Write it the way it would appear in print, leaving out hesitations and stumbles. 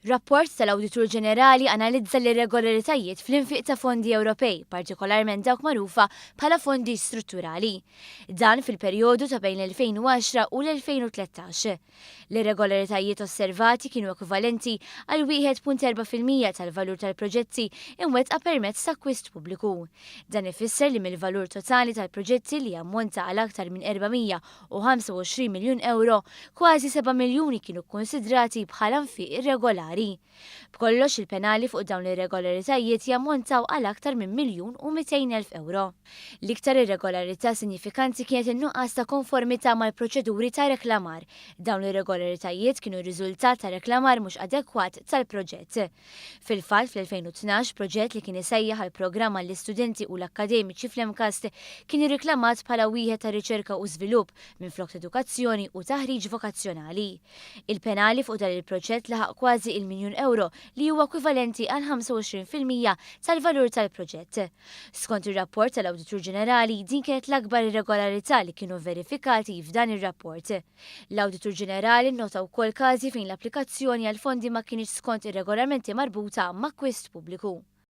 Rapport tal-Awditur Ġenerali analizza l-irregolaritajiet fl-infiq ta' fondi Ewropej, partikolarment dawk magħrufa bħala fondi strutturali. Dan fil-perjodu ta' bejn l-2010 u l-2013. L-irregolaritajiet osservati kienu ekwivalenti għal 1.4% tal-valur tal-proġetti imwettqa permezz ta' akkwist pubbliku. Dan ifisser li mill-valur totali tal-proġetti li ammonta għal aktar minn 425 miljun euro, kważi 7 miljuni kienu konsidrati bħala nfiq irregolari. B'kollox il-penali fuq dawn l-irregolaritajiet jammontaw għal aktar minn 1.200.000 euro. L-iktar irregolarità sinifikanti kienet in-nuqqas ta' konformità mal-proċeduri ta' reklamar. Dawn l-irregolaritajiet kienu riżultat ta' reklamar mhux adekwat tal-proġett. Fil-fatt fl-2012 proġett li kien isejjaħ għal programm għall-istudenti u l-akkademiċi fl-Emkast kien irriklamat bħala wieħed ta' riċerka u żvilupp minflok edukazzjoni u taħriġ vokazzjonali. Il-penali fuq dan il-proġett laħaq kważi il-miljun euro li huwa ekwivalenti għal 25% tal-valur tal-proġett. Skont ir-rapport tal-Awditur Ġenerali, din kienet l-akbar irregolarità li kienu verifikati f'dan ir-rapport. L-Awditur Ġenerali nota wkoll każi fejn l-applikazzjoni għal fondi ma kienx skont ir-regolamenti marbuta ma' akkwist pubbliku.